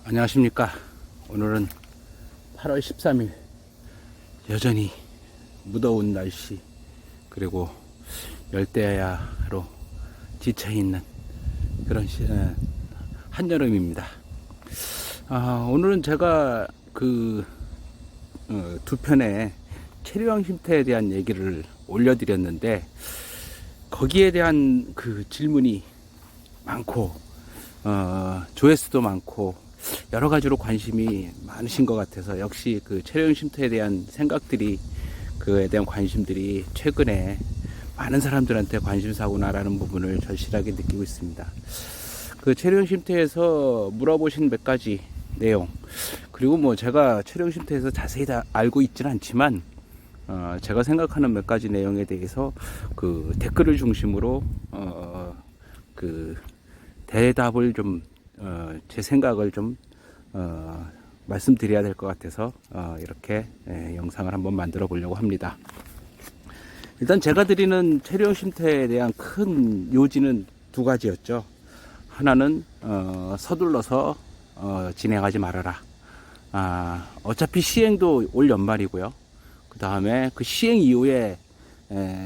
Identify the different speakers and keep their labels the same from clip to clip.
Speaker 1: 안녕하십니까. 오늘은 8월 13일 여전히 무더운 날씨 그리고 열대야로 지쳐있는 그런 한여름입니다. 오늘은 제가 두 편의 체류형 쉼터에 대한 얘기를 올려드렸는데 거기에 대한 질문이 많고 조회수도 많고 여러 가지로 관심이 많으신 것 같아서 역시 체류형 쉼터에 대한 생각들이 그에 대한 관심들이 최근에 많은 사람들한테 관심사구나라는 부분을 절실하게 느끼고 있습니다. 체류형 쉼터에서 물어보신 몇 가지 내용 그리고 제가 체류형 쉼터에서 자세히 다 알고 있지는 않지만 제가 생각하는 몇 가지 내용에 대해서 댓글을 중심으로 대답을 좀 제 생각을 좀 말씀드려야 될 것 같아서 이렇게 영상을 한번 만들어 보려고 합니다. 일단 제가 드리는 체류형 쉼터에 대한 큰 요지는 두 가지였죠. 하나는 서둘러서 진행하지 말아라. 어차피 시행도 올 연말이고요. 그 다음에 그 시행 이후에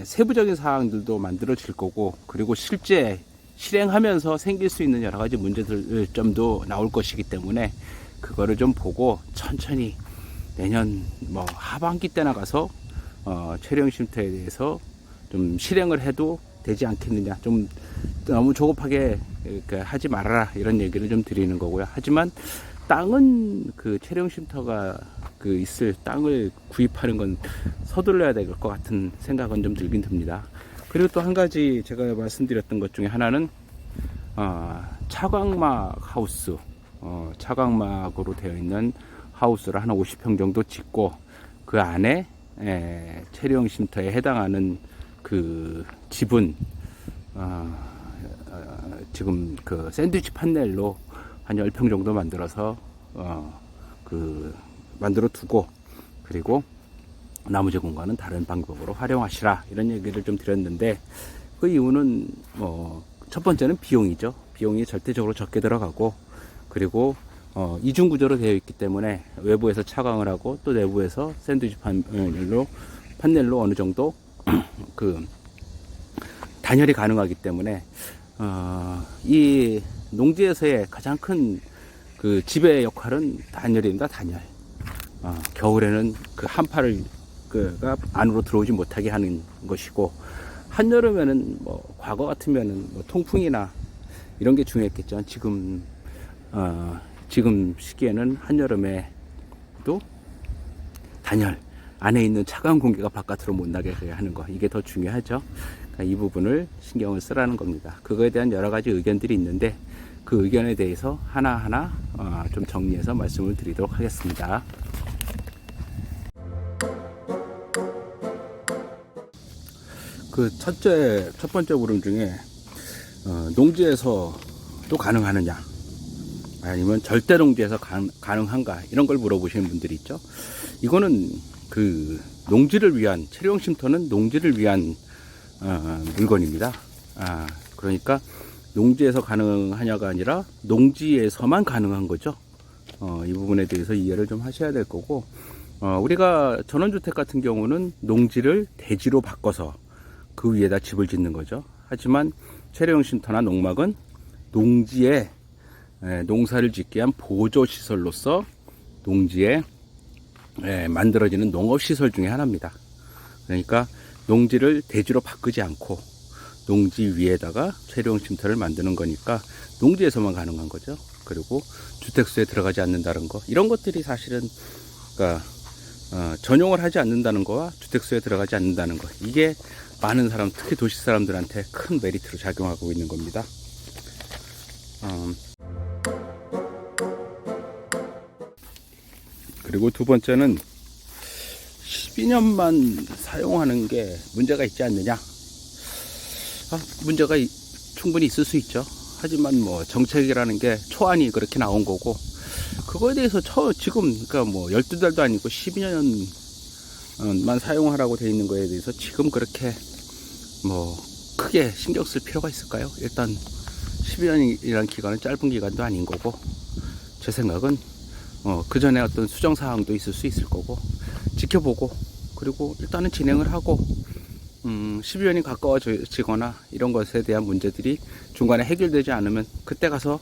Speaker 1: 세부적인 사항들도 만들어질 거고, 그리고 실제 실행하면서 생길 수 있는 여러 가지 문제들 점도 나올 것이기 때문에 그거를 좀 보고 천천히 내년 하반기 때나 가서 체류형 쉼터에 대해서 좀 실행을 해도 되지 않겠느냐, 좀 너무 조급하게 하지 말아라, 이런 얘기를 좀 드리는 거고요. 하지만 땅은 체류형 쉼터가 있을 땅을 구입하는 건 서둘러야 될 것 같은 생각은 좀 들긴 듭니다. 그리고 또 한 가지 제가 말씀드렸던 것 중에 하나는 차광막 하우스, 차광막으로 되어 있는 하우스를 한 50평 정도 짓고 그 안에 체류형 쉼터에 해당하는 집은 지금 샌드위치 판넬로 한 10평 정도 만들어서 만들어 두고, 그리고 나머지 공간은 다른 방법으로 활용하시라, 이런 얘기를 좀 드렸는데, 그 이유는 첫 번째는 비용이죠. 비용이 절대적으로 적게 들어가고, 그리고 이중 구조로 되어 있기 때문에 외부에서 차광을 하고 또 내부에서 샌드위치 판넬로 어느 정도 단열이 가능하기 때문에 이 농지에서의 가장 큰 집의 역할은 단열입니다. 단열. 겨울에는 한파를 안으로 들어오지 못하게 하는 것이고, 한여름에는 과거 같으면은 통풍이나 이런 게 중요했겠죠. 지금 시기에는 한여름에도 단열, 안에 있는 차가운 공기가 바깥으로 못 나게 하는 거, 이게 더 중요하죠. 그러니까 이 부분을 신경을 쓰라는 겁니다. 그거에 대한 여러 가지 의견들이 있는데 그 의견에 대해서 하나하나 좀 정리해서 말씀을 드리도록 하겠습니다. 첫 번째 물음 중에 농지에서도 가능하느냐, 아니면 절대 농지에서 가능한가, 이런 걸 물어보시는 분들이 있죠. 이거는 농지를 위한, 체류형 쉼터는 농지를 위한 물건입니다. 그러니까 농지에서 가능하냐가 아니라 농지에서만 가능한 거죠. 이 부분에 대해서 이해를 좀 하셔야 될 거고, 우리가 전원주택 같은 경우는 농지를 대지로 바꿔서 그 위에다 집을 짓는 거죠. 하지만 체류형 쉼터나 농막은 농지에 농사를 짓기 위한 보조시설로서 농지에 만들어지는 농업시설 중에 하나입니다. 그러니까 농지를 대지로 바꾸지 않고 농지 위에다가 체류형 쉼터를 만드는 거니까 농지에서만 가능한 거죠. 그리고 주택수에 들어가지 않는다는 거, 이런 것들이 사실은 전용을 하지 않는다는 거와 주택수에 들어가지 않는다는 거, 이게 많은 사람, 특히 도시 사람들한테 큰 메리트로 작용하고 있는 겁니다. 그리고 두 번째는 12년만 사용하는 게 문제가 있지 않느냐. 문제가 충분히 있을 수 있죠. 하지만 정책이라는 게 초안이 그렇게 나온 거고, 그거에 대해서 지금 12달도 아니고 12년만 사용하라고 돼 있는 거에 대해서 지금 그렇게 크게 신경 쓸 필요가 있을까요? 일단 12년이라는 기간은 짧은 기간도 아닌 거고, 제 생각은 그 전에 어떤 수정 사항도 있을 수 있을 거고 지켜보고 그리고 일단은 진행을 하고 12년이 가까워지거나 이런 것에 대한 문제들이 중간에 해결되지 않으면 그때 가서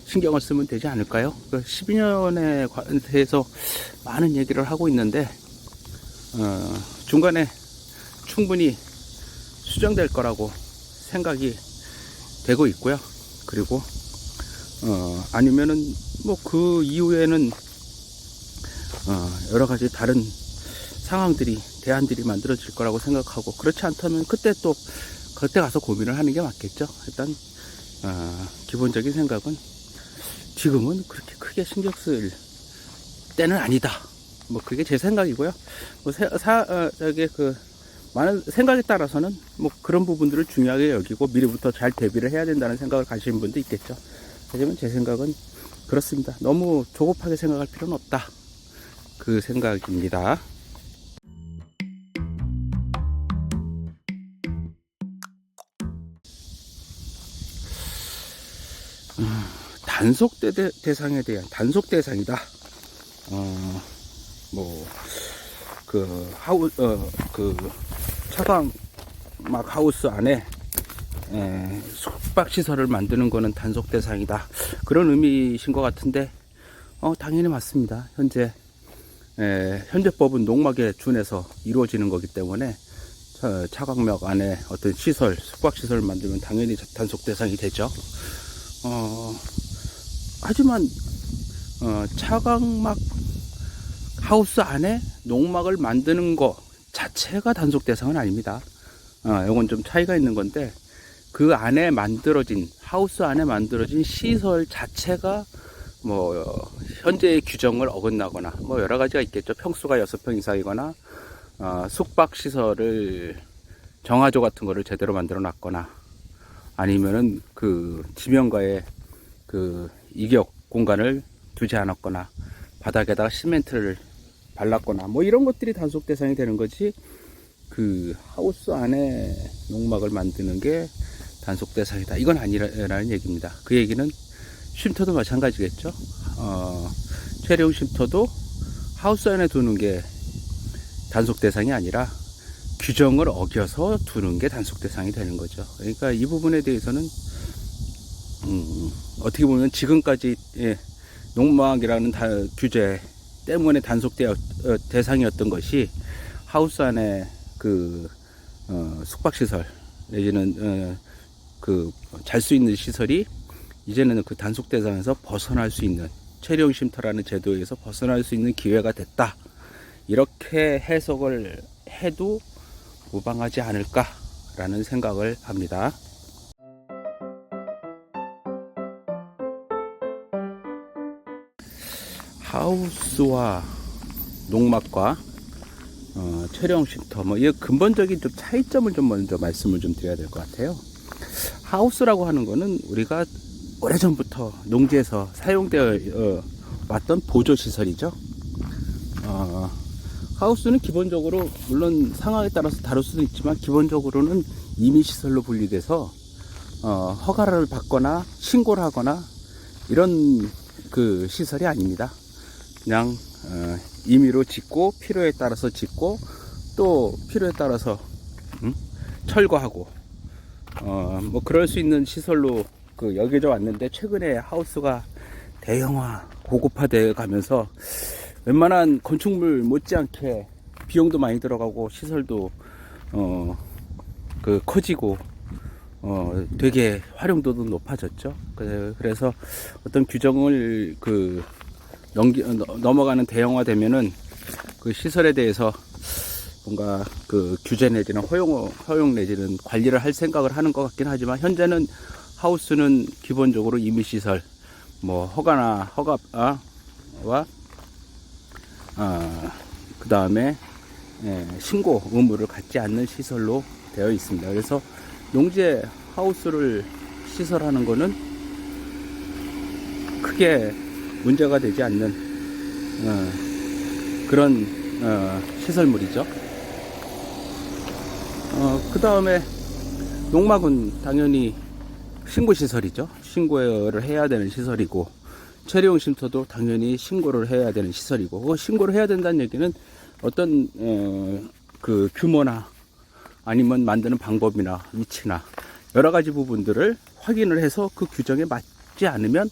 Speaker 1: 신경을 쓰면 되지 않을까요? 12년에 대해서 많은 얘기를 하고 있는데 중간에 충분히 수정될 거라고 생각이 되고 있고요. 그리고 아니면은 뭐 그 이후에는 여러 가지 다른 상황들이 대안들이 만들어질 거라고 생각하고 그렇지 않다면 그때 가서 고민을 하는 게 맞겠죠. 일단 기본적인 생각은 지금은 그렇게 크게 신경 쓸 때는 아니다. 뭐 그게 제 생각이고요. 뭐 많은 생각에 따라서는 뭐 그런 부분들을 중요하게 여기고 미리부터 잘 대비를 해야 된다는 생각을 가지는 분도 있겠죠. 하지만 제 생각은 그렇습니다. 너무 조급하게 생각할 필요는 없다. 그 생각입니다. 단속 대상에 대한 단속 대상이다. 차광막 하우스 안에 숙박 시설을 만드는 거는 단속 대상이다. 그런 의미이신 것 같은데, 당연히 맞습니다. 현재법은 농막에 준해서 이루어지는 거기 때문에 차광막 안에 어떤 숙박 시설을 만들면 당연히 단속 대상이 되죠. 하지만 차광막 하우스 안에 농막을 만드는 거 자체가 단속 대상은 아닙니다. 이건 좀 차이가 있는 건데 그 안에 하우스 안에 만들어진 시설 자체가 뭐 현재의 규정을 어긋나거나 뭐 여러 가지가 있겠죠. 평수가 6평 이상이거나 숙박 시설을 정화조 같은 거를 제대로 만들어 놨거나 아니면은 그 지면과의 그 이격 공간을 두지 않았거나 바닥에다가 시멘트를 발랐거나 뭐 이런 것들이 단속 대상이 되는 거지. 그 하우스 안에 농막을 만드는 게 단속 대상이다 이건 아니라는 얘기입니다. 그 얘기는 쉼터도 마찬가지겠죠. 체류용 쉼터도 하우스 안에 두는 게 단속 대상이 아니라 규정을 어겨서 두는 게 단속 대상이 되는 거죠. 그러니까 이 부분에 대해서는 어떻게 보면 지금까지 농막이라는 규제 때문에 단속 대상이었던 것이 하우스 안에 그 숙박시설 내지는 그 잘 수 있는 시설이 이제는 그 단속 대상에서 벗어날 수 있는 체류용 쉼터라는 제도에서 벗어날 수 있는 기회가 됐다. 이렇게 해석을 해도 무방하지 않을까라는 생각을 합니다. 하우스와 농막과 체류용 쉼터 이 근본적인 좀 차이점을 좀 먼저 말씀을 좀 드려야 될 것 같아요. 하우스라고 하는 거는 우리가 오래전부터 농지에서 사용되어 왔던 보조시설이죠. 하우스는 기본적으로 물론 상황에 따라서 다를 수도 있지만 기본적으로는 임의시설로 분리돼서 허가를 받거나 신고를 하거나 이런 그 시설이 아닙니다. 그냥 임의로 짓고 필요에 따라서 짓고 또 필요에 따라서 철거하고 뭐 그럴 수 있는 시설로 여겨져 왔는데 최근에 하우스가 대형화 고급화되어 가면서 웬만한 건축물 못지않게 비용도 많이 들어가고 시설도 커지고 되게 활용도도 높아졌죠. 그래서 어떤 규정을 넘어가는 대형화 되면은 그 시설에 대해서 뭔가 그 규제 내지는 허용 내지는 관리를 할 생각을 하는 것 같긴 하지만 현재는 하우스는 기본적으로 임의시설 뭐 허가와 그 다음에 신고 의무를 갖지 않는 시설로 되어 있습니다. 그래서 농지에 하우스를 시설하는 거는 크게 문제가 되지 않는 그런 시설물이죠. 그 다음에 농막은 당연히 신고시설이죠. 신고를 해야 되는 시설이고, 체류용 쉼터도 당연히 신고를 해야 되는 시설이고, 그 신고를 해야 된다는 얘기는 어떤 그 규모나 아니면 만드는 방법이나 위치나 여러 가지 부분들을 확인을 해서 그 규정에 맞지 않으면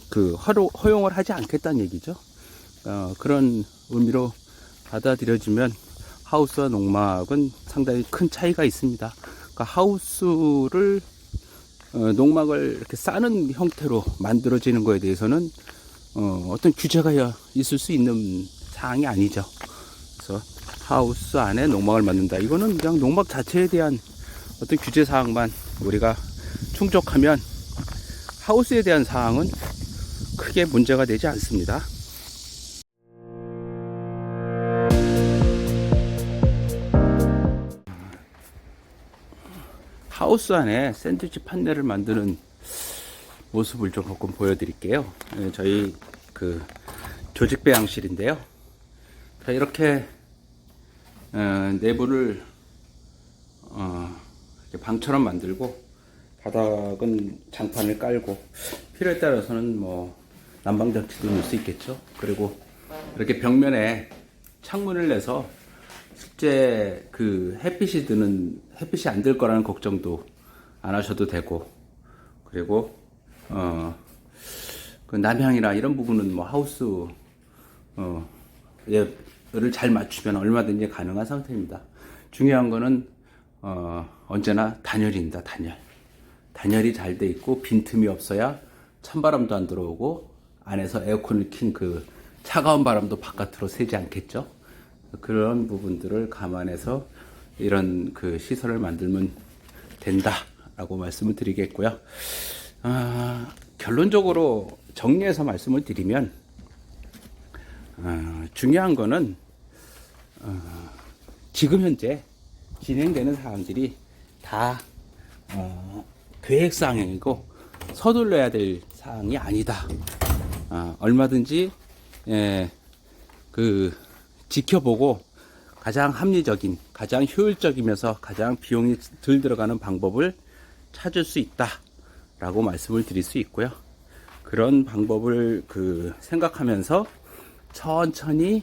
Speaker 1: 그 허용을 하지 않겠다는 얘기죠. 그런 의미로 받아들여지면 하우스와 농막은 상당히 큰 차이가 있습니다. 그러니까 하우스를 농막을 이렇게 싸는 형태로 만들어지는 거에 대해서는 어떤 규제가 있을 수 있는 사항이 아니죠. 그래서 하우스 안에 농막을 만든다. 이거는 그냥 농막 자체에 대한 어떤 규제 사항만 우리가 충족하면 하우스에 대한 사항은 크게 문제가 되지 않습니다. 하우스 안에 샌드위치 판넬을 만드는 모습을 조금 보여드릴게요. 저희 그 조직 배양실인데요. 자, 이렇게 내부를 이렇게 방처럼 만들고 바닥은 장판을 깔고 필요에 따라서는 뭐 난방장치도 넣을 수 있겠죠. 그리고 이렇게 벽면에 창문을 내서 실제 그 햇빛이 안 들 거라는 걱정도 안 하셔도 되고, 그리고 그 남향이나 이런 부분은 뭐 하우스 를 잘 맞추면 얼마든지 가능한 상태입니다. 중요한 거는 언제나 단열입니다. 단열이 잘 돼 있고 빈틈이 없어야 찬바람도 안 들어오고 안에서 에어컨을 킨 그 차가운 바람도 바깥으로 새지 않겠죠. 그런 부분들을 감안해서 이런 그 시설을 만들면 된다라고 말씀을 드리겠고요. 결론적으로 정리해서 말씀을 드리면 중요한 거는 지금 현재 진행되는 사항들이 다 계획사항이고 서둘러야 될 사항이 아니다. 얼마든지 지켜보고 가장 합리적인, 가장 효율적이면서 가장 비용이 덜 들어가는 방법을 찾을 수 있다라고 말씀을 드릴 수 있고요. 그런 방법을 생각하면서 천천히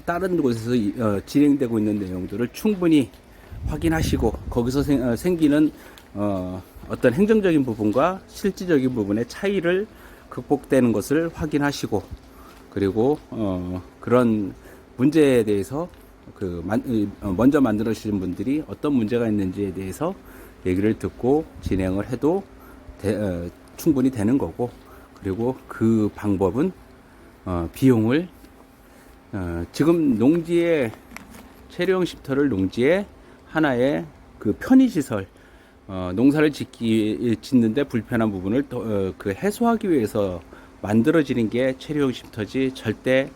Speaker 1: 다른 곳에서 진행되고 있는 내용들을 충분히 확인하시고 거기서 생기는 어떤 행정적인 부분과 실질적인 부분의 차이를 극복되는 것을 확인하시고, 그리고 그런 문제에 대해서 먼저 만들어주신 분들이 어떤 문제가 있는지에 대해서 얘기를 듣고 진행을 해도 충분히 되는 거고, 그리고 그 방법은 비용을 지금 농지에 체류용 쉼터를 농지에 하나의 그 편의시설, 농사를 짓는데 불편한 부분을 해소하기 위해서 만들어지는 게 체류용 쉼터지, 절대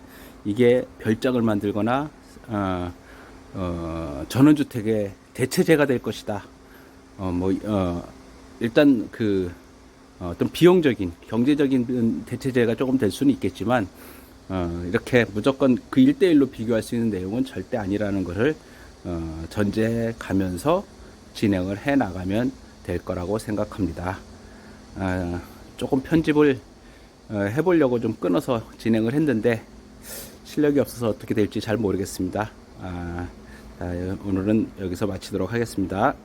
Speaker 1: 이게 별장을 만들거나 전원주택의 대체제가 될 것이다. 일단 어떤 비용적인 경제적인 대체제가 조금 될 수는 있겠지만 이렇게 무조건 그 1대1로 비교할 수 있는 내용은 절대 아니라는 것을 전제해 가면서 진행을 해 나가면 될 거라고 생각합니다. 조금 편집을 해보려고 좀 끊어서 진행을 했는데 실력이 없어서 어떻게 될지 잘 모르겠습니다. 오늘은 여기서 마치도록 하겠습니다.